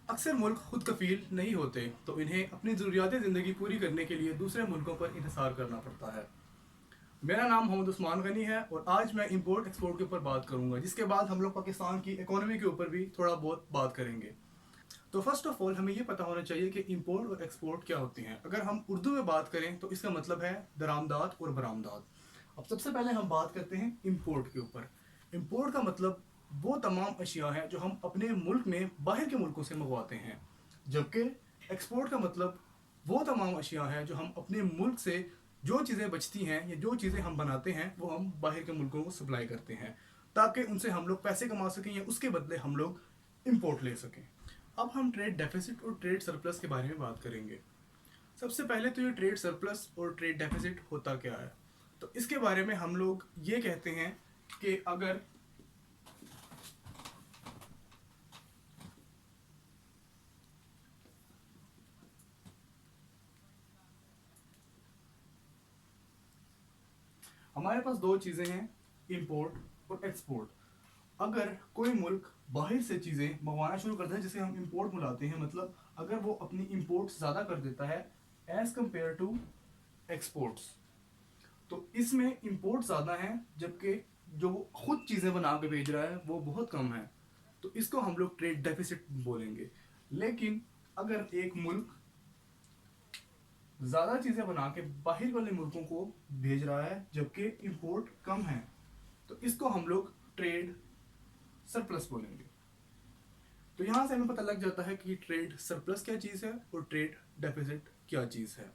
अक्सर मुल्क खुद कफील नहीं होते तो इन्हें अपनी ज़रूरियात ज़िंदगी पूरी करने के लिए दूसरे मुल्कों पर इंहिसार करना पड़ता है। मेरा नाम मोहम्मद उस्मान गनी है और आज मैं इंपोर्ट एक्सपोर्ट के ऊपर बात करूंगा, जिसके बाद हम लोग पाकिस्तान की इकोनॉमी के ऊपर भी थोड़ा बहुत बात करेंगे। तो फर्स्ट ऑफ ऑल हमें ये पता होना चाहिए कि इंपोर्ट और एक्सपोर्ट क्या होती हैं। अगर हम उर्दू में बात करें तो इसका मतलब है दरामदात और बरामदात। अब सबसे पहले हम बात करते हैं इंपोर्ट के ऊपर। इंपोर्ट का मतलब वो तमाम अशिया हैं जो हम अपने मुल्क में बाहर के मुल्कों से मंगवाते हैं, जबकि एक्सपोर्ट का मतलब वो तमाम अशिया हैं जो हम अपने मुल्क से जो चीज़ें बचती हैं या जो चीज़ें हम बनाते हैं वो हम बाहर के मुल्कों को सप्लाई करते हैं, ताकि उनसे हम लोग पैसे कमा सकें या उसके बदले हम लोग इंपोर्ट ले सकें। अब हम ट्रेड डेफिसिट और ट्रेड सरप्लस के बारे में बात करेंगे। सबसे पहले तो ये ट्रेड सरप्लस और ट्रेड डेफिसिट होता क्या है। तो इसके बारे में हम लोग ये कहते हैं कि अगर हमारे पास दो चीज़ें हैं, इंपोर्ट और एक्सपोर्ट। अगर कोई मुल्क बाहर से चीज़ें मंगवाना शुरू करता है जिसे हम इंपोर्ट बुलाते हैं, मतलब अगर वो अपनी इंपोर्ट ज़्यादा कर देता है एज़ कम्पेयर टू एक्सपोर्ट्स, तो इसमें इंपोर्ट ज़्यादा है जबकि जो वो खुद चीज़ें बना के भेज रहा है वो बहुत कम है, तो इसको हम लोग ट्रेड डेफिसिट बोलेंगे। लेकिन अगर एक मुल्क ज़्यादा चीज़ें बना के बाहर वाले मुल्कों को भेज रहा है जबकि इंपोर्ट कम है, तो इसको हम लोग ट्रेड सरप्लस बोलेंगे। तो यहाँ से हमें पता लग जाता है कि ट्रेड सरप्लस क्या चीज़ है और ट्रेड डेफिसिट क्या चीज़ है।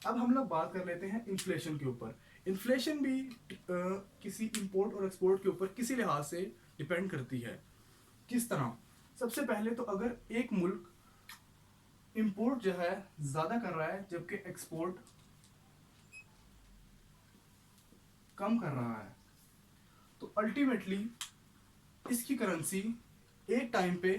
अब हम लोग बात कर लेते हैं इन्फ्लेशन के ऊपर। इन्फ्लेशन भी किसी इंपोर्ट और एक्सपोर्ट के ऊपर किसी लिहाज से डिपेंड करती है। किस तरह? सबसे पहले तो अगर एक मुल्क इंपोर्ट जो है ज़्यादा कर रहा है जबकि एक्सपोर्ट कम कर रहा है, तो अल्टीमेटली इसकी करेंसी एक टाइम पे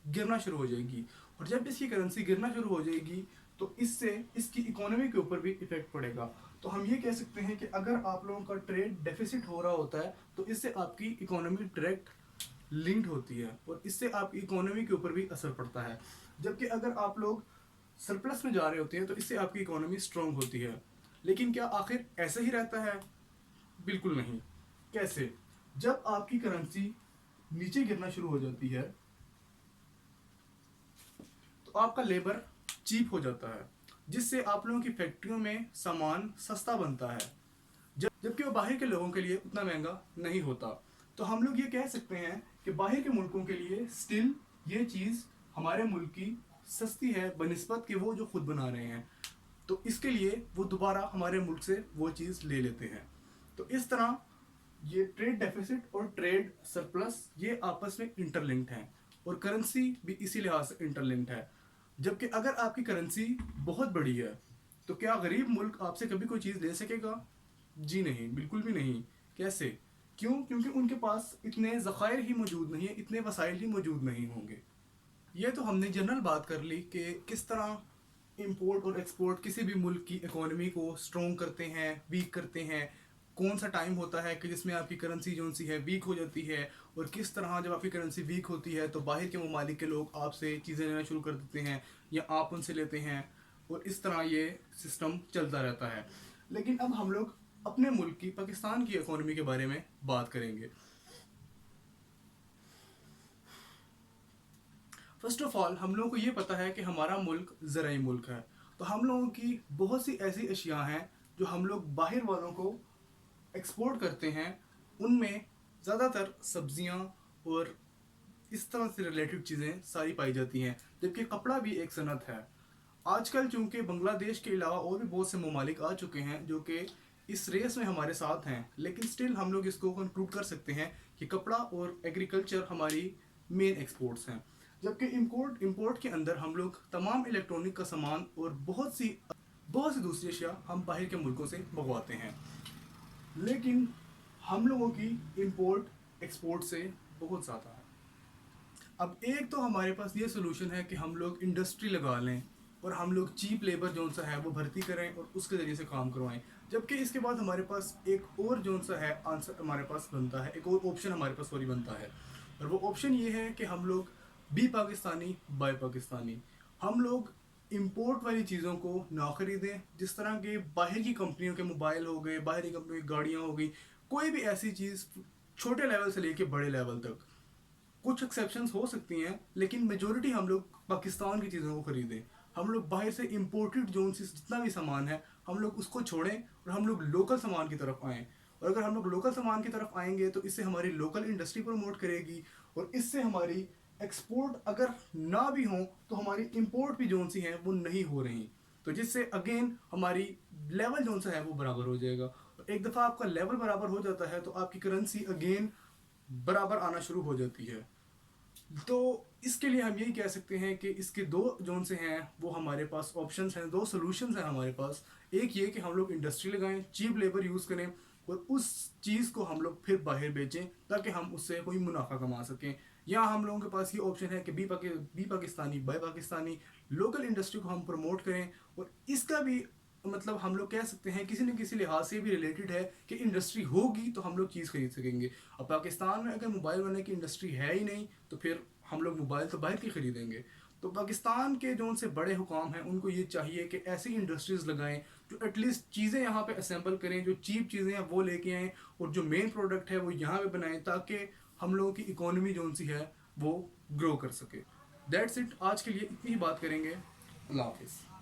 गिरना शुरू हो जाएगी, और जब इसकी करेंसी गिरना शुरू हो जाएगी तो इससे इसकी इकोनॉमी के ऊपर भी इफेक्ट पड़ेगा। तो हम ये कह सकते हैं कि अगर आप लोगों का ट्रेड डेफिसिट हो रहा होता है तो इससे आपकी इकोनॉमी डायरेक्ट लिंक्ड होती है और इससे आपकी इकोनॉमी के ऊपर भी असर पड़ता है। जबकि अगर आप लोग सरप्लस में जा रहे होते हैं तो इससे आपकी इकोनॉमी स्ट्रांग होती है। लेकिन क्या आखिर ऐसे ही रहता है? बिल्कुल नहीं। कैसे? जब आपकी करेंसी नीचे गिरना शुरू हो जाती है तो आपका लेबर चीप हो जाता है, जिससे आप लोगों की फैक्ट्रियों में सामान सस्ता बनता है, जबकि वो बाहर के लोगों के लिए उतना महंगा नहीं होता। तो हम लोग ये कह सकते हैं कि बाहर के मुल्कों के लिए स्टिल ये चीज़ हमारे मुल्क की सस्ती है बनिस्बत कि वो जो खुद बना रहे हैं, तो इसके लिए वो दोबारा हमारे मुल्क से वो चीज़ ले लेते हैं। तो इस तरह ये ट्रेड डेफिसिट और ट्रेड सरप्लस ये आपस में इंटरलिंक्ड हैं, और करेंसी भी इसी लिहाज से इंटरलिंक्ड है। जबकि अगर आपकी करेंसी बहुत बड़ी है तो क्या गरीब मुल्क आपसे कभी कोई चीज़ ले सकेगा? जी नहीं, बिल्कुल भी नहीं। कैसे? क्यों? क्योंकि उनके पास इतने ज़खायर ही मौजूद नहीं है, इतने वसाइल ही मौजूद नहीं होंगे। ये तो हमने जनरल बात कर ली कि किस तरह इंपोर्ट और एक्सपोर्ट किसी भी मुल्क की इकोनॉमी को स्ट्रॉन्ग करते हैं, वीक करते हैं। कौन सा टाइम होता है कि जिसमें आपकी करेंसी जो सी है वीक हो जाती है, और किस तरह जब आपकी करेंसी वीक होती है तो बाहर के ममालिक के लोग आपसे चीज़ें लेना शुरू कर देते हैं या आप उनसे लेते हैं, और इस तरह ये सिस्टम चलता रहता है। लेकिन अब हम लोग अपने मुल्क की, पाकिस्तान की इकोनॉमी के बारे में बात करेंगे। फर्स्ट ऑफ ऑल हम लोगों को ये पता है कि हमारा मुल्क ज़राई मुल्क है, तो हम लोगों की बहुत सी ऐसी अशिया हैं जो हम लोग बाहर वालों को एक्सपोर्ट करते हैं। उनमें ज़्यादातर सब्जियां और इस तरह से रिलेटेड चीज़ें सारी पाई जाती हैं, जबकि कपड़ा भी एक सनत है। आजकल चूंकि बांग्लादेश के अलावा और भी बहुत से ममालिक आ चुके हैं जो कि इस रेस में हमारे साथ हैं, लेकिन स्टिल हम लोग इसको कंक्लूड कर सकते हैं कि कपड़ा और एग्रीकल्चर हमारी मेन एक्सपोर्ट्स हैं। जबकि इंपोर्ट इंपोर्ट के अंदर हम लोग तमाम इलेक्ट्रॉनिक का सामान और बहुत सी दूसरी अशिया हम बाहर के मुल्कों से मंगवाते हैं। लेकिन हम लोगों की इंपोर्ट एक्सपोर्ट से बहुत ज़्यादा है। अब एक तो हमारे पास ये सोल्यूशन है कि हम लोग इंडस्ट्री लगा लें और हम लोग चीप लेबर जो सा है वो भर्ती करें और उसके ज़रिए से काम करवाएं। जबकि इसके बाद हमारे पास एक और जो सा है आंसर हमारे पास बनता है, एक और ऑप्शन हमारे पास सॉरी बनता है, और वो ऑप्शन ये है कि हम लोग बी पाकिस्तानी बाय पाकिस्तानी। हम लोग इंपोर्ट वाली चीज़ों को ना खरीदें, जिस तरह के बाहर की कंपनियों के मोबाइल हो गए, बाहर की कंपनियों की गाड़ियाँ हो गई, कोई भी ऐसी चीज़ छोटे लेवल से लेके बड़े लेवल तक। कुछ एक्सेप्शंस हो सकती हैं, लेकिन मेजोरिटी हम लोग पाकिस्तान की चीज़ों को खरीदें। हम लोग बाहर से इंपोर्टेड जोन से जितना भी सामान है हम लोग उसको छोड़ें और हम लोग लोकल सामान की तरफ आएँ। और अगर हम लोग लोकल सामान की तरफ आएंगे तो इससे हमारी लोकल इंडस्ट्री प्रमोट करेगी, और इससे हमारी एक्सपोर्ट अगर ना भी हो तो हमारी इंपोर्ट भी जोन सी हैं वो नहीं हो रही, तो जिससे अगेन हमारी लेवल जोन सा है वो बराबर हो जाएगा। और एक दफ़ा आपका लेवल बराबर हो जाता है तो आपकी करेंसी अगेन बराबर आना शुरू हो जाती है। तो इसके लिए हम यही कह सकते हैं कि इसके दो जोन से हैं वो हमारे पास ऑप्शंस हैं, दो सॉल्यूशंस हैं हमारे पास। एक ये कि हम लोग इंडस्ट्री लगाएं, चीप लेबर यूज़ करें और उस चीज़ को हम लोग फिर बाहर बेचें ताकि हम उससे कोई मुनाफा कमा सकें। या हम लोगों के पास ये ऑप्शन है कि be Pakistani buy Pakistani, local industry को हम प्रमोट करें। और इसका भी मतलब हम लोग कह सकते हैं किसी न किसी लिहाज से भी रिलेटेड है कि इंडस्ट्री होगी तो हम लोग चीज़ खरीद सकेंगे। अब पाकिस्तान में अगर मोबाइल बनाने की इंडस्ट्री है ही नहीं तो फिर हम लोग मोबाइल तो बाहर की खरीदेंगे। तो पाकिस्तान के जो उनसे बड़े हुकाम हैं उनको ये चाहिए कि ऐसी इंडस्ट्रीज़ लगाएं जो एटलीस्ट चीज़ें यहाँ पे असेंबल करें, जो चीप चीज़ें हैं वो लेके आएँ और जो मेन प्रोडक्ट है वो यहाँ पे बनाएं ताकि हम लोगों की इकोनॉमी जो सी है वो ग्रो कर सके। दैट्स इट, आज के लिए इतनी ही बात करेंगे। अल्लाह हाफिज़।